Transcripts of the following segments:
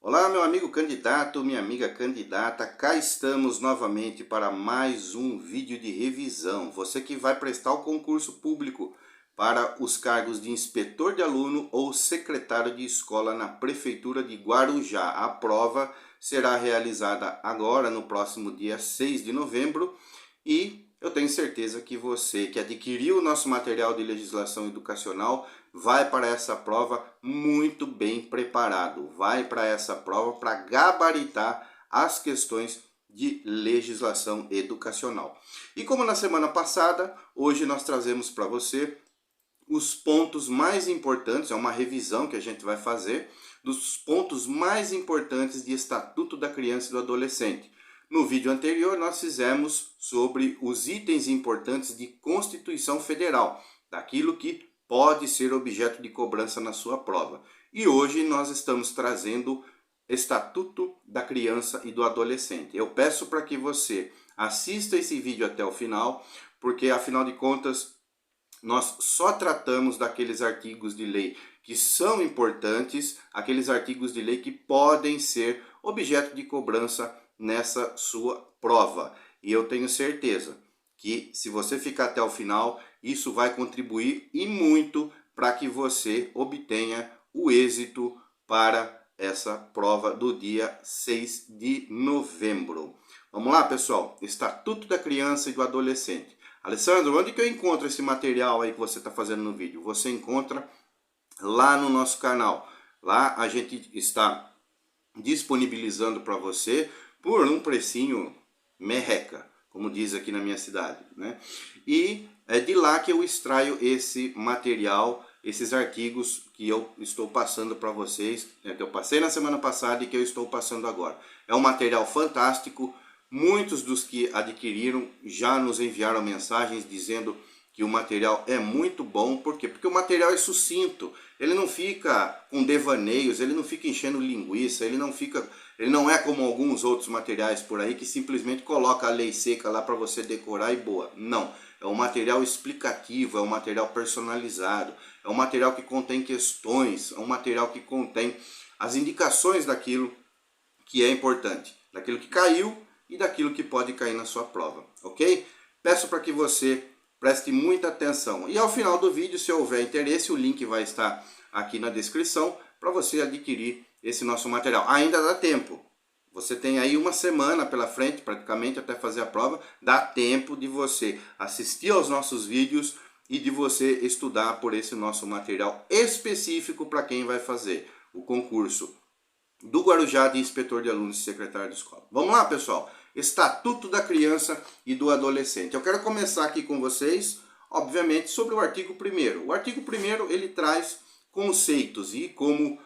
Olá, meu amigo candidato, minha amiga candidata, cá estamos novamente para mais um vídeo de revisão. Você que vai prestar o concurso público para os cargos de inspetor de aluno ou secretário de escola na Prefeitura de Guarujá. A prova será realizada agora, no próximo dia 6 de novembro, e eu tenho certeza que você que adquiriu o nosso material de legislação educacional vai para essa prova muito bem preparado. Vai para essa prova para gabaritar as questões de legislação educacional. E como na semana passada, hoje nós trazemos para você os pontos mais importantes, é uma revisão que a gente vai fazer, dos pontos mais importantes de Estatuto da Criança e do Adolescente. No vídeo anterior, nós fizemos sobre os itens importantes de Constituição Federal, daquilo que pode ser objeto de cobrança na sua prova. E hoje nós estamos trazendo Estatuto da Criança e do Adolescente. Eu peço para que você assista esse vídeo até o final, porque afinal de contas, nós só tratamos daqueles artigos de lei que são importantes, aqueles artigos de lei que podem ser objeto de cobrança nessa sua prova. E eu tenho certeza que se você ficar até o final, isso vai contribuir e muito para que você obtenha o êxito para essa prova do dia 6 de novembro. Vamos lá, pessoal? Estatuto da Criança e do Adolescente. Alessandro, onde que eu encontro esse material aí que você está fazendo no vídeo? Você encontra lá no nosso canal. Lá a gente está disponibilizando para você por um precinho merreca, como diz aqui na minha cidade, né? E é de lá que eu extraio esse material, esses artigos que eu estou passando para vocês, que eu passei na semana passada e que eu estou passando agora. É um material fantástico. Muitos dos que adquiriram já nos enviaram mensagens dizendo que o material é muito bom. Por quê? Porque o material é sucinto, ele não fica com devaneios, ele não fica enchendo linguiça, ele não é como alguns outros materiais por aí que simplesmente coloca a lei seca lá para você decorar e boa. Não, é um material explicativo, é um material personalizado, é um material que contém questões, é um material que contém as indicações daquilo que é importante, daquilo que caiu e daquilo que pode cair na sua prova, ok? Peço para que você preste muita atenção. E ao final do vídeo, se houver interesse, o link vai estar aqui na descrição para você adquirir esse nosso material. Ainda dá tempo. Você tem aí uma semana pela frente, praticamente, até fazer a prova. Dá tempo de você assistir aos nossos vídeos e de você estudar por esse nosso material específico para quem vai fazer o concurso do Guarujá de inspetor de alunos e secretário de escola. Vamos lá, pessoal? Estatuto da Criança e do Adolescente. Eu quero começar aqui com vocês, obviamente, sobre o artigo 1º. O artigo 1º, ele traz conceitos e como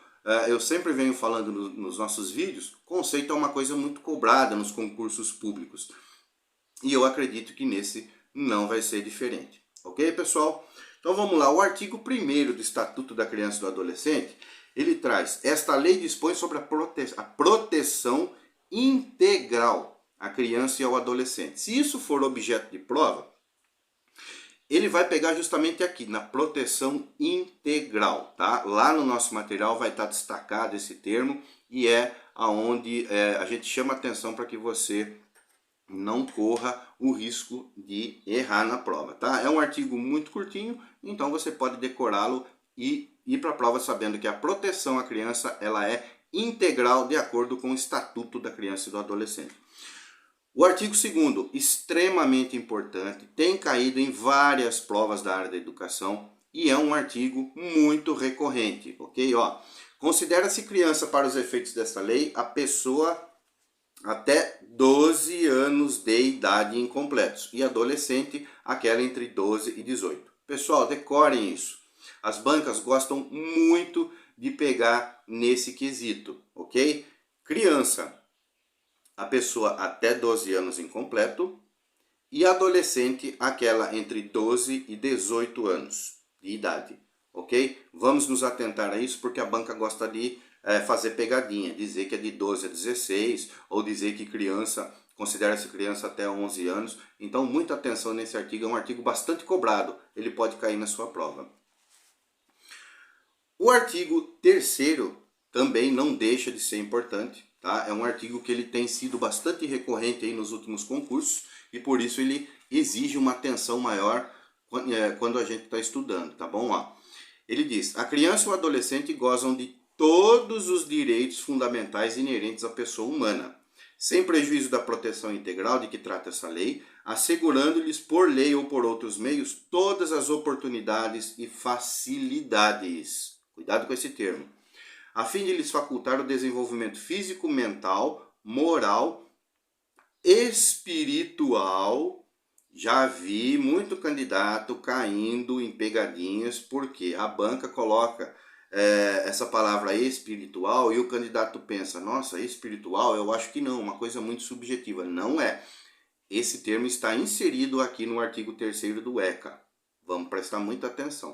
eu sempre venho falando nos nossos vídeos, conceito é uma coisa muito cobrada nos concursos públicos. E eu acredito que nesse não vai ser diferente. Ok, pessoal? Então vamos lá. O artigo 1º do Estatuto da Criança e do Adolescente, ele traz: esta lei dispõe sobre a proteção integral à criança e ao adolescente. Se isso for objeto de prova, ele vai pegar justamente aqui, na proteção integral, tá? Lá no nosso material vai estar destacado esse termo e é aonde a gente chama atenção para que você não corra o risco de errar na prova, tá? É um artigo muito curtinho, então você pode decorá-lo e ir para a prova sabendo que a proteção à criança ela é integral de acordo com o Estatuto da Criança e do Adolescente. O artigo 2º, extremamente importante, tem caído em várias provas da área da educação e é um artigo muito recorrente, ok? Ó, considera-se criança para os efeitos desta lei a pessoa até 12 anos de idade incompletos e adolescente aquela entre 12 e 18. Pessoal, decorem isso. As bancas gostam muito de pegar nesse quesito, ok? Criança, a pessoa até 12 anos incompleto e adolescente, aquela entre 12 e 18 anos de idade, ok? Vamos nos atentar a isso porque a banca gosta de fazer pegadinha, dizer que é de 12 a 16 ou dizer que criança, considera-se criança até 11 anos. Então, muita atenção nesse artigo, é um artigo bastante cobrado, ele pode cair na sua prova. O artigo 3º também não deixa de ser importante, tá? É um artigo que ele tem sido bastante recorrente aí nos últimos concursos e por isso ele exige uma atenção maior quando a gente está estudando, tá bom? Ó, ele diz, a criança e o adolescente gozam de todos os direitos fundamentais inerentes à pessoa humana, sem prejuízo da proteção integral de que trata essa lei, assegurando-lhes por lei ou por outros meios todas as oportunidades e facilidades. Cuidado com esse termo. A fim de lhes facultar o desenvolvimento físico, mental, moral, espiritual. Já vi muito candidato caindo em pegadinhas porque a banca coloca essa palavra espiritual e o candidato pensa, nossa, espiritual? Eu acho que não, uma coisa muito subjetiva. Não é. Esse termo está inserido aqui no artigo 3º do ECA. Vamos prestar muita atenção.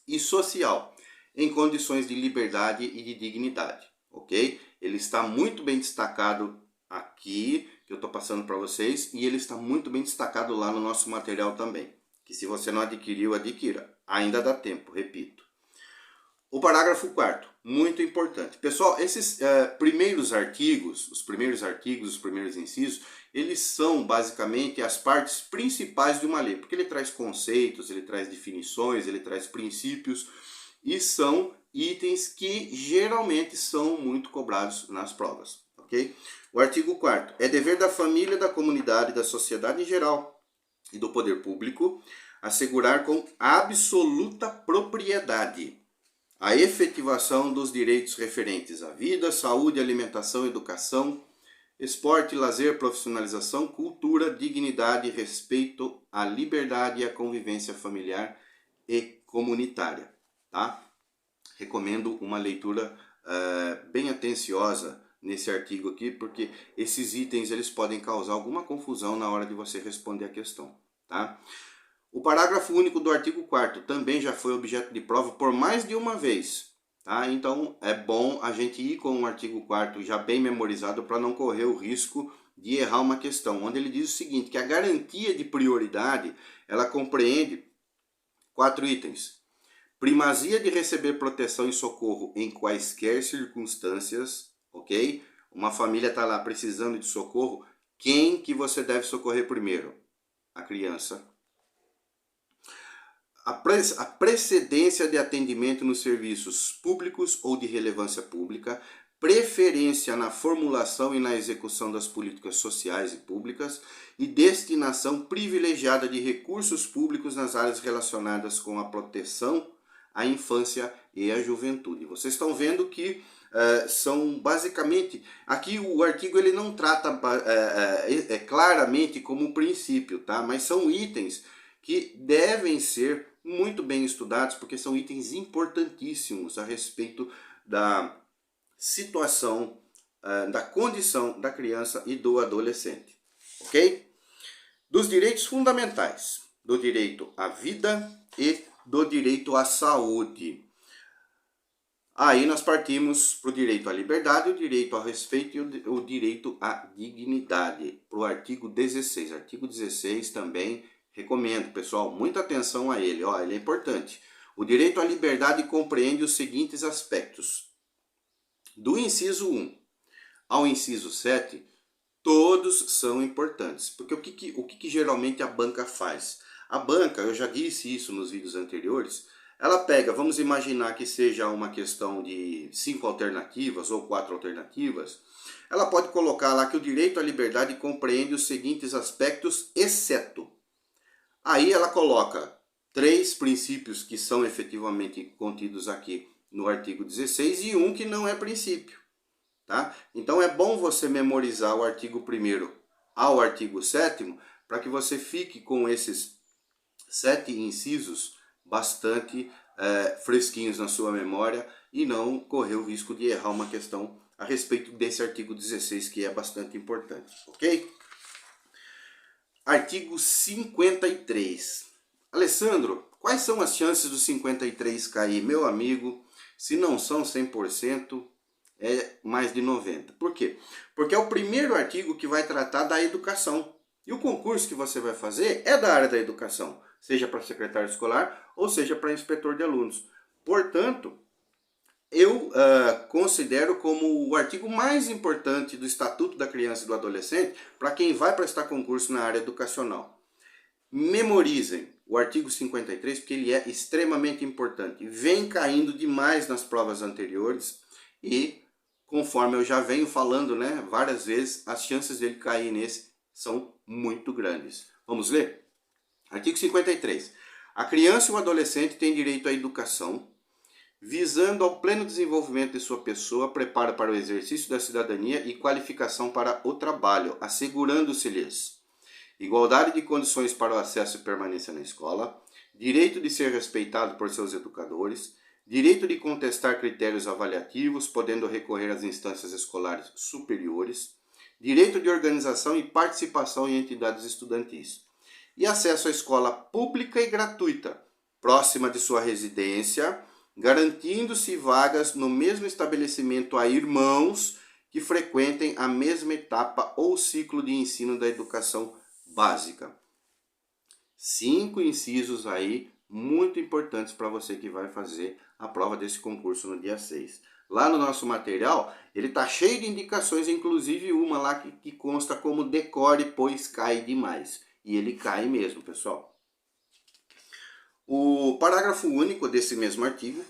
E social, em condições de liberdade e de dignidade, ok? Ele está muito bem destacado aqui, que eu estou passando para vocês, e ele está muito bem destacado lá no nosso material também, que se você não adquiriu, adquira. Ainda dá tempo, repito. O parágrafo 4º, muito importante. Pessoal, esses primeiros artigos, os primeiros incisos, eles são basicamente as partes principais de uma lei, porque ele traz conceitos, ele traz definições, ele traz princípios, e são itens que geralmente são muito cobrados nas provas, ok? O artigo 4º, é dever da família, da comunidade, da sociedade em geral e do poder público assegurar com absoluta propriedade a efetivação dos direitos referentes à vida, saúde, alimentação, educação, esporte, lazer, profissionalização, cultura, dignidade, respeito à liberdade e à convivência familiar e comunitária. Tá? Recomendo uma leitura bem atenciosa nesse artigo aqui, porque esses itens eles podem causar alguma confusão na hora de você responder a questão. Tá? O parágrafo único do artigo 4º também já foi objeto de prova por mais de uma vez. Tá? Então é bom a gente ir com o artigo 4º já bem memorizado para não correr o risco de errar uma questão, onde ele diz o seguinte, que a garantia de prioridade ela compreende 4 itens. Primazia de receber proteção e socorro em quaisquer circunstâncias, ok? Uma família está lá precisando de socorro, quem que você deve socorrer primeiro? A criança. A precedência de atendimento nos serviços públicos ou de relevância pública, preferência na formulação e na execução das políticas sociais e públicas e destinação privilegiada de recursos públicos nas áreas relacionadas com a proteção à infância e à juventude. Vocês estão vendo que são basicamente, aqui o artigo ele não trata claramente como princípio, tá? Mas são itens que devem ser muito bem estudados, porque são itens importantíssimos a respeito da situação, da condição da criança e do adolescente, ok? Dos direitos fundamentais, do direito à vida e do direito à saúde. Aí nós partimos para o direito à liberdade, o direito ao respeito e o direito à dignidade, para o artigo 16. Artigo 16 também recomendo, pessoal, muita atenção a ele, ó, ele é importante. O direito à liberdade compreende os seguintes aspectos. Do inciso 1 ao inciso 7, todos são importantes. Porque o que geralmente a banca faz? A banca, eu já disse isso nos vídeos anteriores, ela pega, vamos imaginar que seja uma questão de 5 alternativas ou 4 alternativas, ela pode colocar lá que o direito à liberdade compreende os seguintes aspectos, exceto. Aí ela coloca 3 princípios que são efetivamente contidos aqui no artigo 16 e um que não é princípio. Tá? Então é bom você memorizar o artigo 1º ao artigo 7º para que você fique com esses 7 incisos bastante fresquinhos na sua memória e não correr o risco de errar uma questão a respeito desse artigo 16 que é bastante importante, ok? Artigo 53. Alessandro, quais são as chances do 53 cair? Meu amigo, se não são 100%, é mais de 90%. Por quê? Porque é o primeiro artigo que vai tratar da educação. E o concurso que você vai fazer é da área da educação, seja para secretário escolar ou seja para inspetor de alunos. Portanto, eu considero como o artigo mais importante do Estatuto da Criança e do Adolescente para quem vai prestar concurso na área educacional. Memorizem o artigo 53, porque ele é extremamente importante. Vem caindo demais nas provas anteriores e, conforme eu já venho falando, né, várias vezes, as chances dele cair nesse são muito grandes. Vamos ler? Artigo 53. A criança e o adolescente têm direito à educação, visando ao pleno desenvolvimento de sua pessoa, preparo para o exercício da cidadania e qualificação para o trabalho, assegurando-se-lhes igualdade de condições para o acesso e permanência na escola, direito de ser respeitado por seus educadores, direito de contestar critérios avaliativos, podendo recorrer às instâncias escolares superiores, direito de organização e participação em entidades estudantis, e acesso à escola pública e gratuita, próxima de sua residência, garantindo-se vagas no mesmo estabelecimento a irmãos que frequentem a mesma etapa ou ciclo de ensino da educação básica. 5 incisos aí muito importantes para você que vai fazer a prova desse concurso no dia 6. Lá no nosso material, ele está cheio de indicações, inclusive uma lá que consta como decore, pois cai demais. E ele cai mesmo, pessoal. O parágrafo único desse mesmo artigo,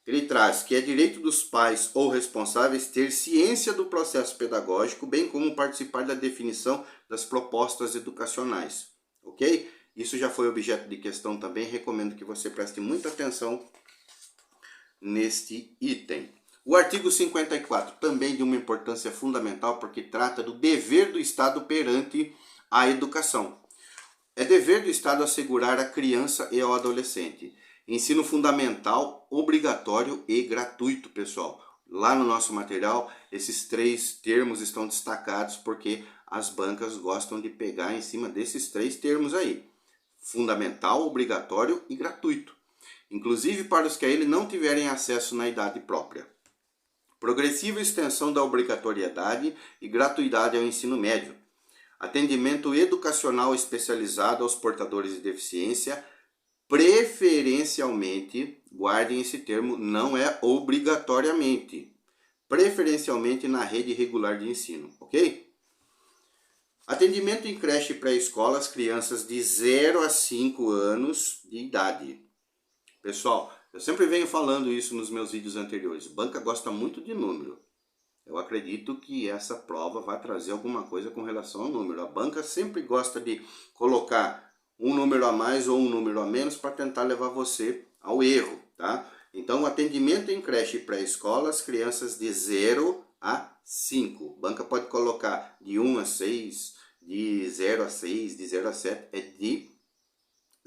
ele traz que é direito dos pais ou responsáveis ter ciência do processo pedagógico, bem como participar da definição das propostas educacionais, ok? Isso já foi objeto de questão também, recomendo que você preste muita atenção neste item. O artigo 54, também de uma importância fundamental, porque trata do dever do Estado perante a educação. É dever do Estado assegurar à criança e ao adolescente ensino fundamental, obrigatório e gratuito, pessoal. Lá no nosso material, esses 3 termos estão destacados porque as bancas gostam de pegar em cima desses 3 termos aí. Fundamental, obrigatório e gratuito. Inclusive para os que a ele não tiverem acesso na idade própria. Progressiva extensão da obrigatoriedade e gratuidade ao ensino médio. Atendimento educacional especializado aos portadores de deficiência, preferencialmente, guardem esse termo, não é obrigatoriamente, preferencialmente na rede regular de ensino, ok? Atendimento em creche e pré-escola às crianças de 0 a 5 anos de idade. Pessoal, eu sempre venho falando isso nos meus vídeos anteriores, banca gosta muito de número. Eu acredito que essa prova vai trazer alguma coisa com relação ao número. A banca sempre gosta de colocar um número a mais ou um número a menos para tentar levar você ao erro, tá? Então, atendimento em creche e pré-escola, as crianças de 0 a 5. Banca pode colocar de 1 a 6, de 0 a 6, de 0 a 7, é de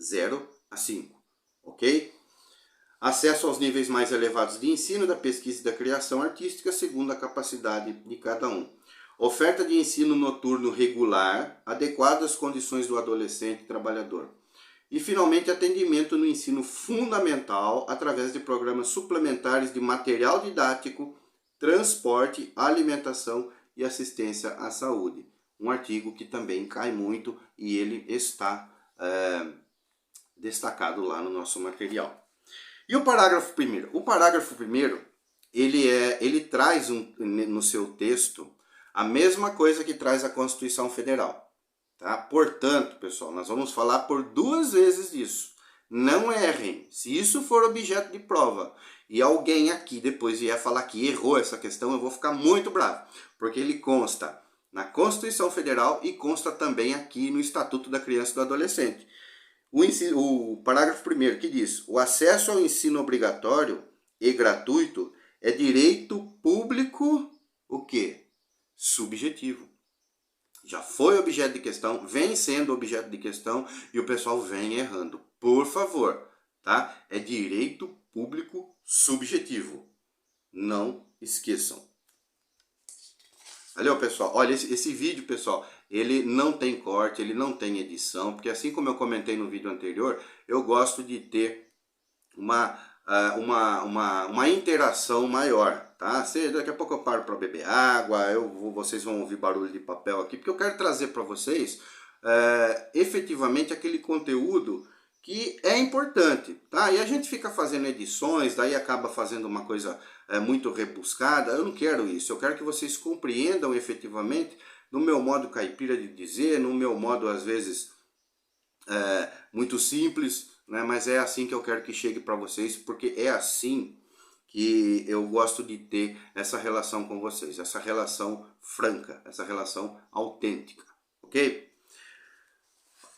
0 a 5, ok? Acesso aos níveis mais elevados de ensino, da pesquisa e da criação artística, segundo a capacidade de cada um. Oferta de ensino noturno regular, adequado às condições do adolescente trabalhador. E, finalmente, atendimento no ensino fundamental, através de programas suplementares de material didático, transporte, alimentação e assistência à saúde. Um artigo que também cai muito e ele está destacado lá no nosso material. E o parágrafo primeiro? O parágrafo primeiro, ele traz no seu texto a mesma coisa que traz a Constituição Federal. Tá? Portanto, pessoal, nós vamos falar por 2 vezes disso. Não errem. Se isso for objeto de prova e alguém aqui depois vier falar que errou essa questão, eu vou ficar muito bravo. Porque ele consta na Constituição Federal e consta também aqui no Estatuto da Criança e do Adolescente. O parágrafo 1º que diz: o acesso ao ensino obrigatório e gratuito é direito público, o quê? Subjetivo. Já foi objeto de questão, vem sendo objeto de questão e o pessoal vem errando. Por favor, tá? É direito público subjetivo. Não esqueçam. Valeu, pessoal. Olha, esse vídeo, pessoal, ele não tem corte, ele não tem edição, porque assim como eu comentei no vídeo anterior, eu gosto de ter uma interação maior, tá? Daqui a pouco eu paro para beber água, vocês vão ouvir barulho de papel aqui, porque eu quero trazer para vocês efetivamente aquele conteúdo que é importante, tá? E a gente fica fazendo edições, daí acaba fazendo uma coisa muito rebuscada. Eu não quero isso, eu quero que vocês compreendam efetivamente, no meu modo caipira de dizer, no meu modo às vezes muito simples, né? Mas é assim que eu quero que chegue para vocês, porque é assim que eu gosto de ter essa relação com vocês, essa relação franca, essa relação autêntica, ok?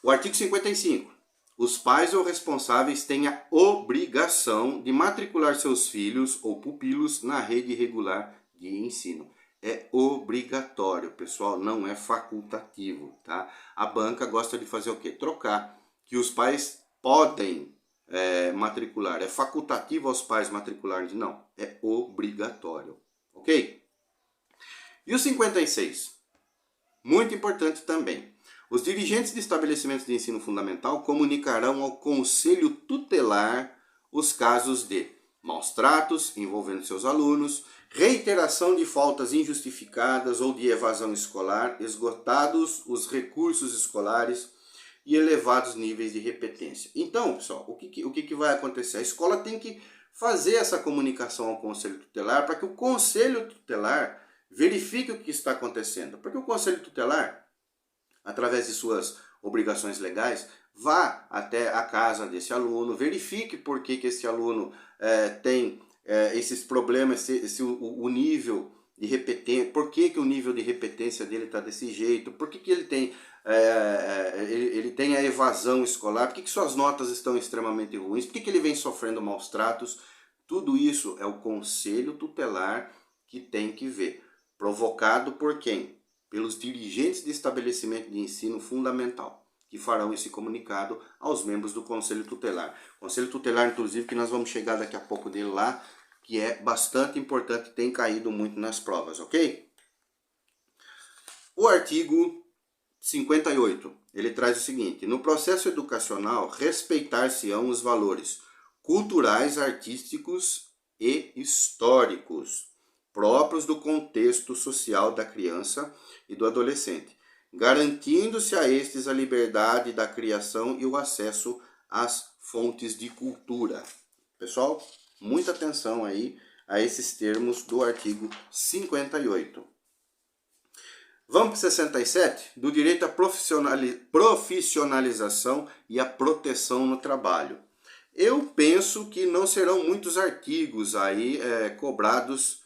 O artigo 55. Os pais ou responsáveis têm a obrigação de matricular seus filhos ou pupilos na rede regular de ensino. É obrigatório, pessoal, não é facultativo, tá? A banca gosta de fazer o quê? Trocar, que os pais podem matricular. É facultativo aos pais matricularem? Não, é obrigatório, ok? E o 56, muito importante também. Os dirigentes de estabelecimentos de ensino fundamental comunicarão ao Conselho Tutelar os casos de maus tratos envolvendo seus alunos, reiteração de faltas injustificadas ou de evasão escolar, esgotados os recursos escolares e elevados níveis de repetência. Então, pessoal, o que vai acontecer? A escola tem que fazer essa comunicação ao Conselho Tutelar para que o Conselho Tutelar verifique o que está acontecendo. Porque o Conselho Tutelar, através de suas obrigações legais, vá até a casa desse aluno, verifique por que esse aluno tem esses problemas, o nível de repetência, por que o nível de repetência dele está desse jeito, por que ele tem ele tem a evasão escolar, por que suas notas estão extremamente ruins, por que ele vem sofrendo maus tratos. Tudo isso é o Conselho Tutelar que tem que ver. Provocado por quem? Pelos dirigentes de estabelecimento de ensino fundamental, que farão esse comunicado aos membros do Conselho Tutelar. Conselho Tutelar, inclusive, que nós vamos chegar daqui a pouco dele lá, que é bastante importante, tem caído muito nas provas, ok? O artigo 58, ele traz o seguinte: no processo educacional, respeitar-se-ão os valores culturais, artísticos e históricos próprios do contexto social da criança e do adolescente, garantindo-se a estes a liberdade da criação e o acesso às fontes de cultura. Pessoal, muita atenção aí a esses termos do artigo 58. Vamos para 67, do direito à profissionalização e à proteção no trabalho. Eu penso que não serão muitos artigos aí cobrados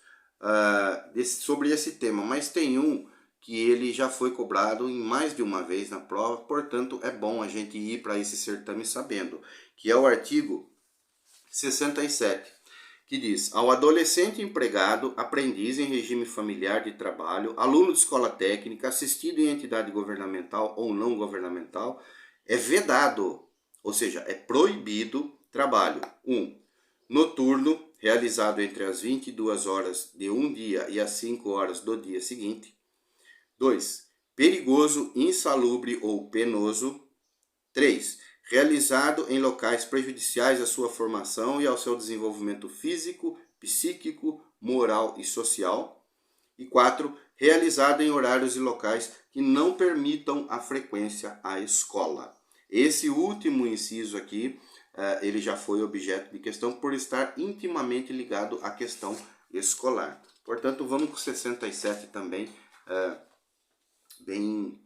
sobre esse tema, mas tem um que ele já foi cobrado em mais de uma vez na prova, portanto é bom a gente ir para esse certame sabendo, que é o artigo 67, que diz: ao adolescente empregado, aprendiz em regime familiar de trabalho, aluno de escola técnica, assistido em entidade governamental ou não governamental, é vedado, ou seja, é proibido trabalho 1. Noturno, realizado entre as 22 horas de um dia e as 5 horas do dia seguinte. 2. Perigoso, insalubre ou penoso. 3. Realizado em locais prejudiciais à sua formação e ao seu desenvolvimento físico, psíquico, moral e social. E 4. Realizado em horários e locais que não permitam a frequência à escola. Esse último inciso aqui, ele já foi objeto de questão por estar intimamente ligado à questão escolar. Portanto, vamos com 67 também, bem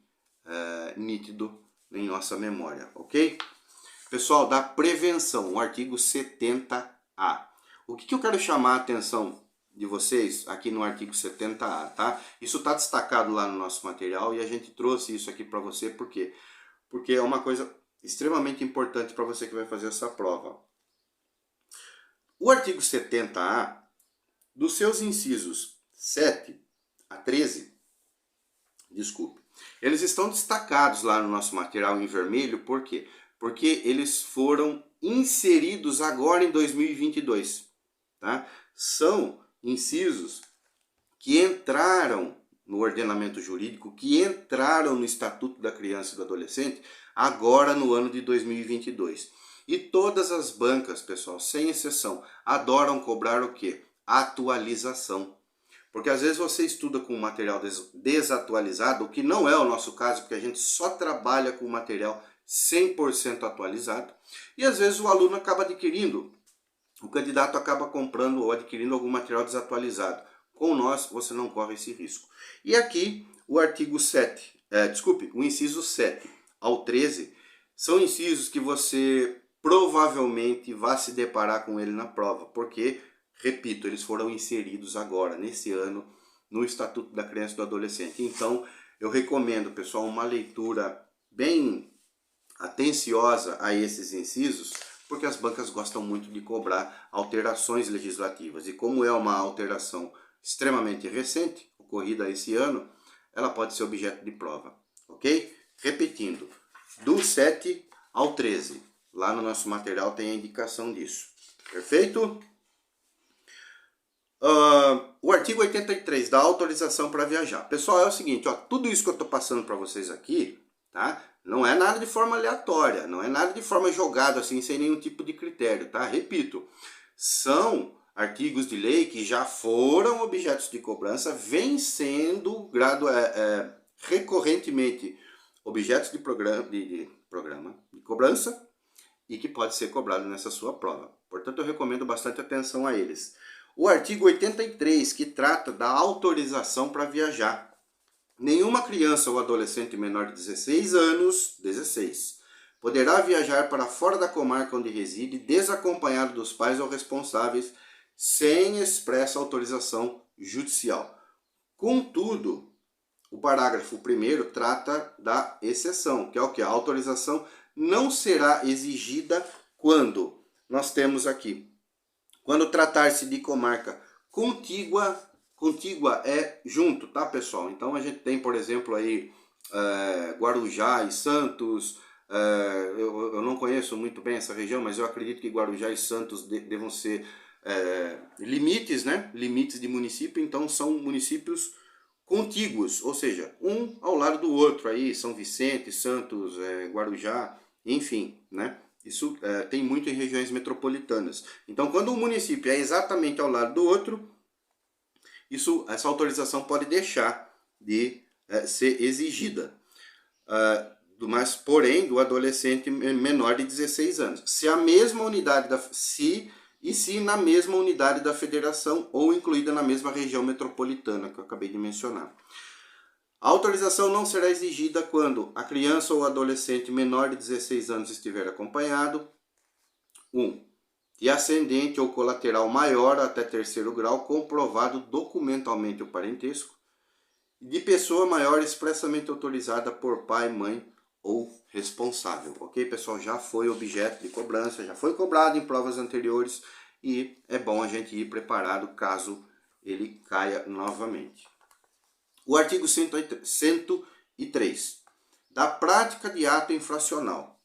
nítido em nossa memória, ok? Pessoal, da prevenção, o artigo 70A. O que eu quero chamar a atenção de vocês aqui no artigo 70A, tá? Isso está destacado lá no nosso material e a gente trouxe isso aqui para você, por quê? Porque é uma coisa extremamente importante para você que vai fazer essa prova. O artigo 70A, dos seus incisos 7 a 13, eles estão destacados lá no nosso material em vermelho, por quê? Porque eles foram inseridos agora em 2022, tá? São incisos que entraram no ordenamento jurídico, que entraram no Estatuto da Criança e do Adolescente agora no ano de 2022. E todas as bancas, pessoal, sem exceção, adoram cobrar o quê? Atualização. Porque às vezes você estuda com material desatualizado, o que não é o nosso caso, porque a gente só trabalha com material 100% atualizado, e às vezes o aluno acaba adquirindo o candidato acaba comprando ou adquirindo algum material desatualizado. Com nós, você não corre esse risco. E aqui, o artigo 7, o inciso 7 ao 13, são incisos que você provavelmente vai se deparar com ele na prova, porque, repito, eles foram inseridos agora, nesse ano, no Estatuto da Criança e do Adolescente. Então, eu recomendo, pessoal, uma leitura bem atenciosa a esses incisos, porque as bancas gostam muito de cobrar alterações legislativas. E como é uma alteração extremamente recente, ocorrida esse ano, ela pode ser objeto de prova, ok? Repetindo, do 7 ao 13, lá no nosso material tem a indicação disso, perfeito? O artigo 83 da autorização para viajar. Pessoal, é o seguinte, ó, tudo isso que eu estou passando para vocês aqui, tá? Não é nada de forma aleatória, não é nada de forma jogada assim, sem nenhum tipo de critério, tá? Repito, são artigos de lei que já foram objetos de cobrança, vêm sendo recorrentemente objetos de cobrança e que pode ser cobrado nessa sua prova. Portanto, eu recomendo bastante atenção a eles. O artigo 83, que trata da autorização para viajar. Nenhuma criança ou adolescente menor de 16 anos, poderá viajar para fora da comarca onde reside, desacompanhado dos pais ou responsáveis, sem expressa autorização judicial. Contudo, o parágrafo 1º trata da exceção, que é o que? A autorização não será exigida quando nós temos aqui, quando tratar-se de comarca contígua é junto, tá, pessoal? Então a gente tem, por exemplo, aí Guarujá e Santos. Eu não conheço muito bem essa região, mas eu acredito que Guarujá e Santos devam ser limites, né? Limites de município, então são municípios contíguos, ou seja, um ao lado do outro aí, São Vicente, Santos, Guarujá, enfim, né? Isso tem muito em regiões metropolitanas. Então, quando um município é exatamente ao lado do outro, essa autorização pode deixar de ser exigida. Mas, porém, do adolescente menor de 16 anos. Se na mesma unidade da federação ou incluída na mesma região metropolitana que eu acabei de mencionar. A autorização não será exigida quando a criança ou adolescente menor de 16 anos estiver acompanhado. 1. De ascendente ou colateral maior até 3º grau, comprovado documentalmente o parentesco. De pessoa maior expressamente autorizada por pai, mãe ou responsável. Ok, pessoal? Já foi objeto de cobrança, já foi cobrado em provas anteriores e é bom a gente ir preparado caso ele caia novamente. O artigo 103, da prática de ato infracional.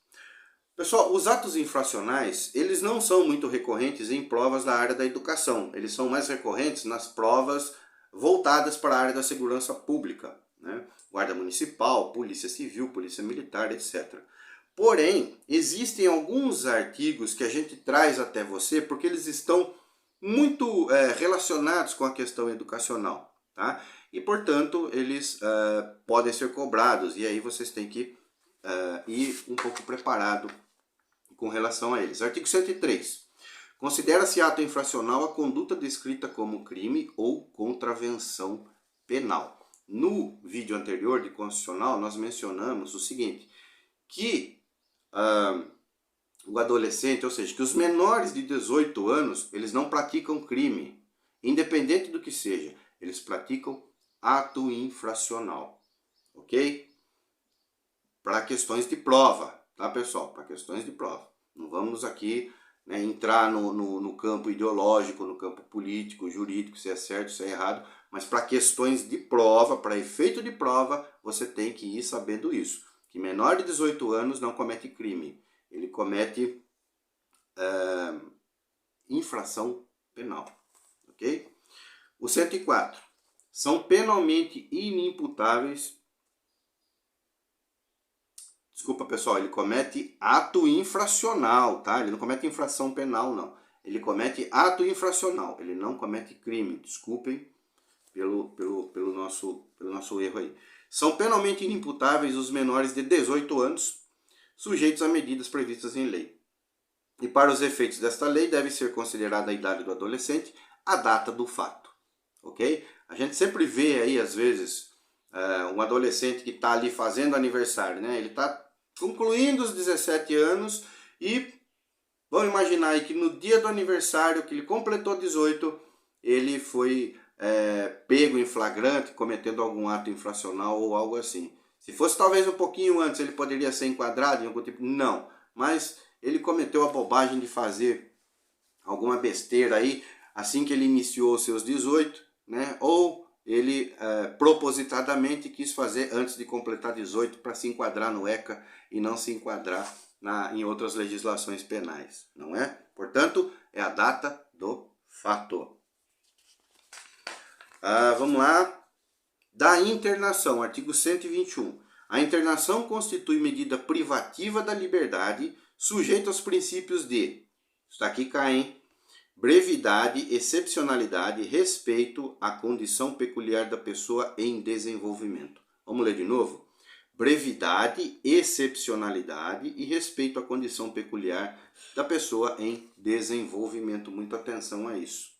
Pessoal, os atos infracionais, eles não são muito recorrentes em provas da área da educação. Eles são mais recorrentes nas provas voltadas para a área da segurança pública, né? Guarda Municipal, Polícia Civil, Polícia Militar, etc. Porém, existem alguns artigos que a gente traz até você porque eles estão muito relacionados com a questão educacional, tá? E, portanto, eles podem ser cobrados, e aí vocês têm que ir um pouco preparado com relação a eles. Artigo 103. Considera-se ato infracional a conduta descrita como crime ou contravenção penal. No vídeo anterior de constitucional, nós mencionamos o seguinte, que o adolescente, ou seja, que os menores de 18 anos, eles não praticam crime, independente do que seja, eles praticam ato infracional, ok? Para questões de prova, tá, pessoal? Para questões de prova. Não vamos aqui entrar no campo ideológico, no campo político, jurídico, se é certo, se é errado, mas para questões de prova, para efeito de prova, você tem que ir sabendo isso, que menor de 18 anos não comete crime, ele comete infração penal, ok? O 104. São penalmente inimputáveis. Desculpa, pessoal, ele comete ato infracional, tá? Ele não comete infração penal, não. Ele comete ato infracional, ele não comete crime. Desculpem pelo nosso erro aí. São penalmente inimputáveis os menores de 18 anos, sujeitos a medidas previstas em lei. E para os efeitos desta lei, deve ser considerada a idade do adolescente a data do fato, ok? A gente sempre vê aí, às vezes, um adolescente que está ali fazendo aniversário, né? Ele está concluindo os 17 anos e vamos imaginar aí que no dia do aniversário, que ele completou 18, ele foi pego em flagrante, cometendo algum ato infracional ou algo assim. Se fosse talvez um pouquinho antes, ele poderia ser enquadrado em algum tipo... Não, mas ele cometeu a bobagem de fazer alguma besteira aí, assim que ele iniciou os seus 18, né? Ou ele propositadamente quis fazer antes de completar 18 para se enquadrar no ECA e não se enquadrar em outras legislações penais, não é? Portanto, é a data do fato. Vamos lá. Da internação, artigo 121. A internação constitui medida privativa da liberdade sujeita aos princípios de, está aqui cá, hein? Brevidade, excepcionalidade, respeito à condição peculiar da pessoa em desenvolvimento. Vamos ler de novo? Brevidade, excepcionalidade e respeito à condição peculiar da pessoa em desenvolvimento. Muita atenção a isso.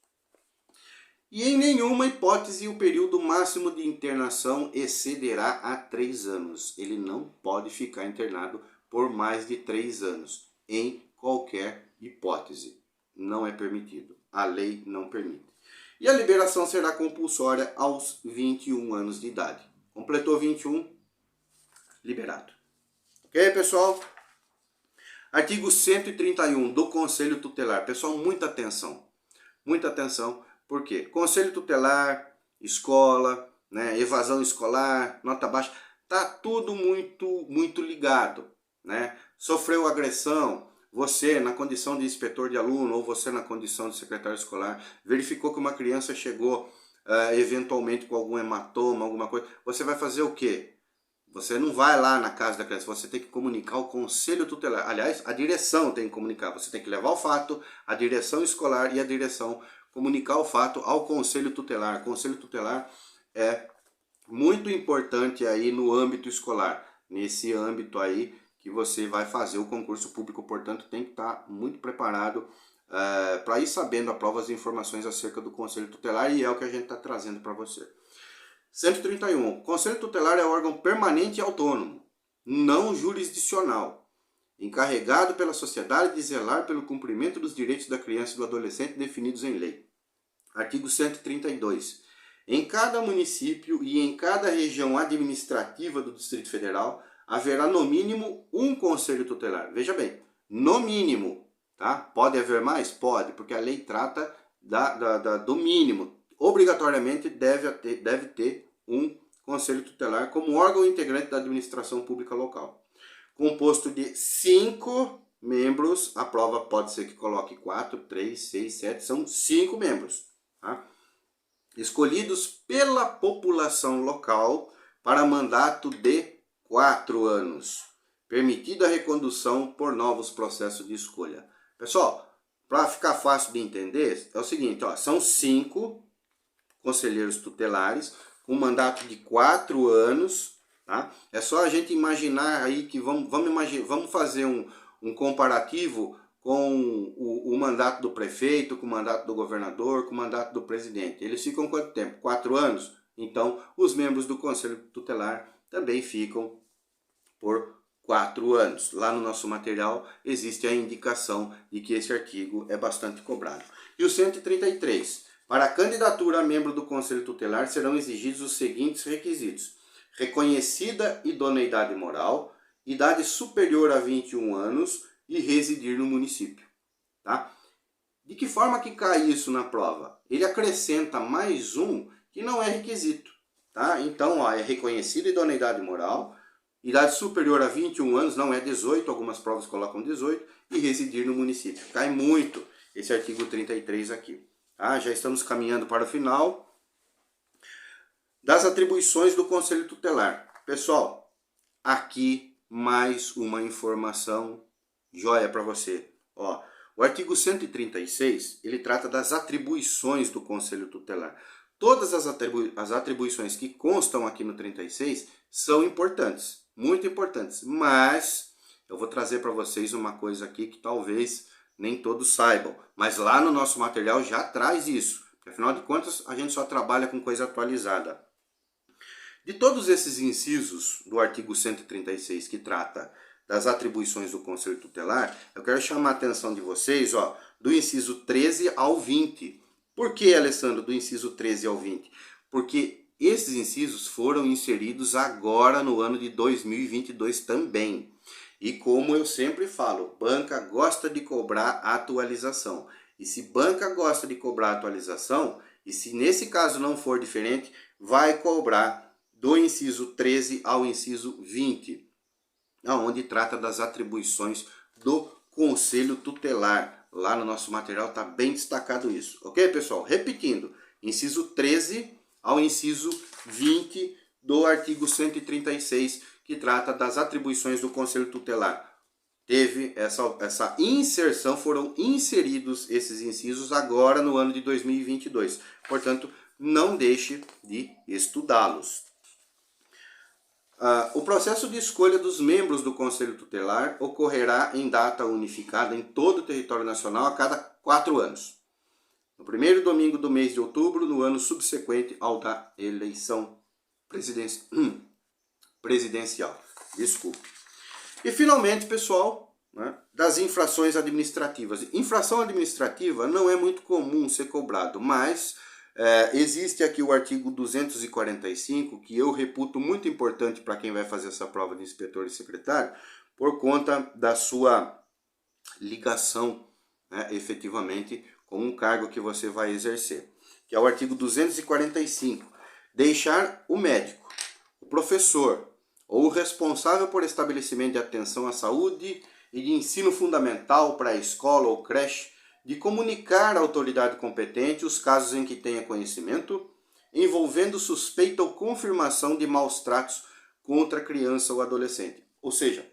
E em nenhuma hipótese o período máximo de internação excederá a 3 anos. Ele não pode ficar internado por mais de 3 anos, em qualquer hipótese. Não é permitido. A lei não permite. E a liberação será compulsória aos 21 anos de idade. Completou 21, liberado. Ok, pessoal? Artigo 131 do Conselho Tutelar. Pessoal, muita atenção. Muita atenção. Por quê? Conselho tutelar, escola, né, evasão escolar, nota baixa, tá tudo muito ligado, né? Sofreu agressão, você na condição de inspetor de aluno ou você na condição de secretário escolar, verificou que uma criança chegou eventualmente com algum hematoma, alguma coisa, você vai fazer o quê? Você não vai lá na casa da criança, você tem que comunicar ao conselho tutelar. Aliás, a direção tem que comunicar, você tem que levar o fato, a direção escolar e a direção comunicar o fato ao conselho tutelar. O conselho tutelar é muito importante aí no âmbito escolar. Nesse âmbito aí que você vai fazer o concurso público, portanto, tem que estar muito preparado para ir sabendo a prova as informações acerca do conselho tutelar, e é o que a gente está trazendo para você. 131. O conselho tutelar é órgão permanente e autônomo, não jurisdicional, encarregado pela sociedade de zelar pelo cumprimento dos direitos da criança e do adolescente definidos em lei. Artigo 132. Em cada município e em cada região administrativa do Distrito Federal, haverá no mínimo um conselho tutelar. Veja bem, no mínimo, tá? Pode haver mais? Pode, porque a lei trata do mínimo. Obrigatoriamente deve ter um conselho tutelar como órgão integrante da administração pública local. Composto de 5 membros, a prova pode ser que coloque 4, 3, 6, 7, são 5 membros, tá? Escolhidos pela população local para mandato de 4 anos. Permitida a recondução por novos processos de escolha. Pessoal, para ficar fácil de entender, é o seguinte, ó, são 5 conselheiros tutelares com mandato de 4 anos, tá? É só a gente imaginar aí que vamos fazer um comparativo com o mandato do prefeito, com o mandato do governador, com o mandato do presidente. Eles ficam quanto tempo? 4 anos? Então, os membros do Conselho Tutelar também ficam por 4 anos. Lá no nosso material existe a indicação de que esse artigo é bastante cobrado. E o 133. Para a candidatura a membro do Conselho Tutelar serão exigidos os seguintes requisitos: reconhecida idoneidade moral, idade superior a 21 anos e residir no município, tá? De que forma que cai isso na prova? Ele acrescenta mais um que não é requisito, tá? Então, ó, é reconhecida idoneidade moral, idade superior a 21 anos, não é 18, algumas provas colocam 18, e residir no município. Cai muito esse artigo 33 aqui. Tá? Já estamos caminhando para o final das atribuições do Conselho Tutelar. Pessoal, aqui mais uma informação joia para você. Ó, o artigo 136, ele trata das atribuições do Conselho Tutelar. Todas as atribuições que constam aqui no 36 são importantes, muito importantes, mas eu vou trazer para vocês uma coisa aqui que talvez nem todos saibam. Mas lá no nosso material já traz isso. Porque, afinal de contas, a gente só trabalha com coisa atualizada. De todos esses incisos do artigo 136 que trata das atribuições do Conselho Tutelar, eu quero chamar a atenção de vocês, do inciso 13 ao 20. Por que, Alessandro, do inciso 13 ao 20? Porque esses incisos foram inseridos agora no ano de 2022 também. E como eu sempre falo, banca gosta de cobrar atualização. E se banca gosta de cobrar atualização, e se nesse caso não for diferente, vai cobrar do inciso 13 ao inciso 20, onde trata das atribuições do Conselho Tutelar. Lá no nosso material está bem destacado isso. Ok, pessoal? Repetindo, inciso 13 ao inciso 20 do artigo 136, que trata das atribuições do Conselho Tutelar. Teve essa inserção, foram inseridos esses incisos agora no ano de 2022. Portanto, não deixe de estudá-los. O processo de escolha dos membros do Conselho Tutelar ocorrerá em data unificada em todo o território nacional a cada 4 anos. No primeiro domingo do mês de outubro, no ano subsequente ao da eleição presidencial. Desculpe. E finalmente, pessoal, das infrações administrativas. Infração administrativa não é muito comum ser cobrado, mas existe aqui o artigo 245, que eu reputo muito importante para quem vai fazer essa prova de inspetor e secretário, por conta da sua ligação, efetivamente, com o cargo que você vai exercer. Que é o artigo 245. Deixar o médico, o professor ou o responsável por estabelecimento de atenção à saúde e de ensino fundamental para a escola ou creche de comunicar à autoridade competente os casos em que tenha conhecimento, envolvendo suspeita ou confirmação de maus tratos contra a criança ou adolescente. Ou seja,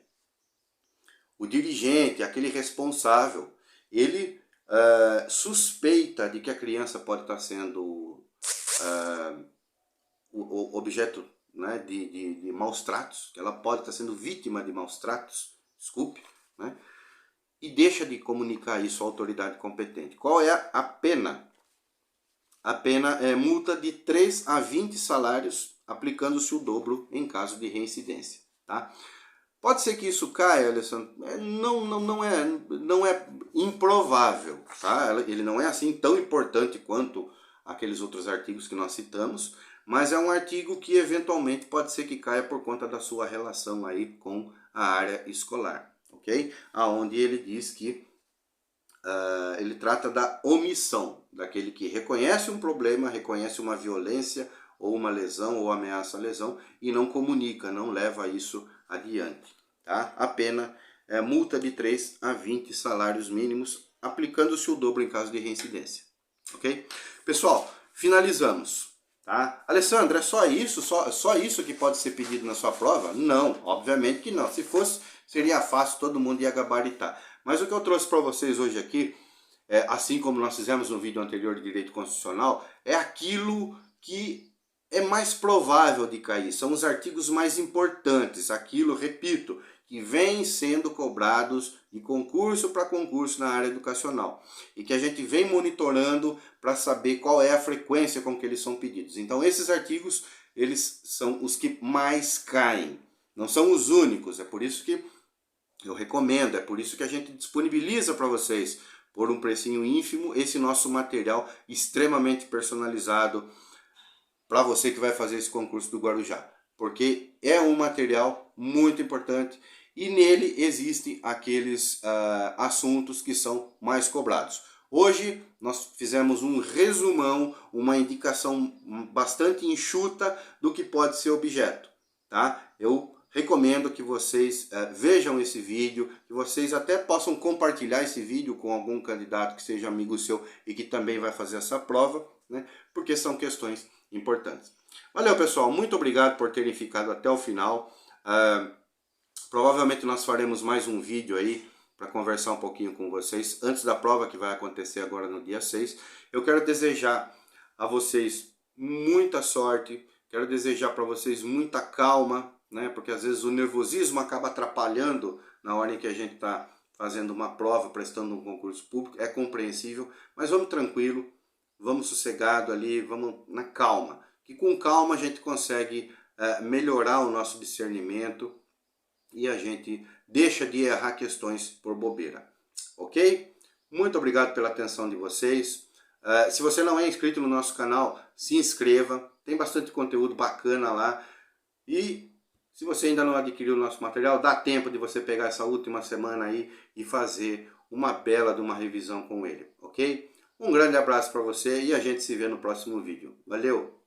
o dirigente, aquele responsável, ele suspeita de que a criança pode estar sendo o objeto, de maus tratos, que ela pode estar sendo vítima de maus tratos, desculpe, e deixa de comunicar isso à autoridade competente. Qual é a pena? A pena é multa de 3 a 20 salários, aplicando-se o dobro em caso de reincidência. Tá? Pode ser que isso caia, Alessandro? Não é improvável. Tá? Ele não é assim tão importante quanto aqueles outros artigos que nós citamos, mas é um artigo que eventualmente pode ser que caia por conta da sua relação aí com a área escolar. Okay? Aonde ele diz que ele trata da omissão, daquele que reconhece um problema, reconhece uma violência ou uma lesão ou ameaça à lesão e não comunica, não leva isso adiante. Tá? A pena é multa de 3 a 20 salários mínimos, aplicando-se o dobro em caso de reincidência. Ok? Pessoal, finalizamos. Tá? Alessandro, é só isso? Só isso que pode ser pedido na sua prova? Não, obviamente que não. Se fosse, seria fácil, todo mundo ia gabaritar. Mas o que eu trouxe para vocês hoje aqui, assim como nós fizemos no vídeo anterior de Direito Constitucional, é aquilo que é mais provável de cair. São os artigos mais importantes, aquilo, repito, que vem sendo cobrados de concurso para concurso na área educacional. E que a gente vem monitorando para saber qual é a frequência com que eles são pedidos. Então esses artigos, eles são os que mais caem. Não são os únicos, é por isso que eu recomendo, é por isso que a gente disponibiliza para vocês, por um precinho ínfimo, esse nosso material extremamente personalizado para você que vai fazer esse concurso do Guarujá. Porque é um material muito importante e nele existem aqueles assuntos que são mais cobrados. Hoje nós fizemos um resumão, uma indicação bastante enxuta do que pode ser objeto. Tá? Eu recomendo que vocês vejam esse vídeo, que vocês até possam compartilhar esse vídeo com algum candidato que seja amigo seu e que também vai fazer essa prova, porque são questões importantes. Valeu, pessoal, muito obrigado por terem ficado até o final. Provavelmente nós faremos mais um vídeo aí para conversar um pouquinho com vocês antes da prova que vai acontecer agora no dia 6. Eu quero desejar a vocês muita sorte, quero desejar para vocês muita calma, porque às vezes o nervosismo acaba atrapalhando na hora em que a gente está fazendo uma prova, prestando um concurso público, é compreensível, mas vamos tranquilo, vamos sossegado ali, vamos na calma, que com calma a gente consegue melhorar o nosso discernimento e a gente deixa de errar questões por bobeira, ok? Muito obrigado pela atenção de vocês. Se você não é inscrito no nosso canal, se inscreva, tem bastante conteúdo bacana lá. E se você ainda não adquiriu o nosso material, dá tempo de você pegar essa última semana aí e fazer uma bela de uma revisão com ele, ok? Um grande abraço para você e a gente se vê no próximo vídeo. Valeu!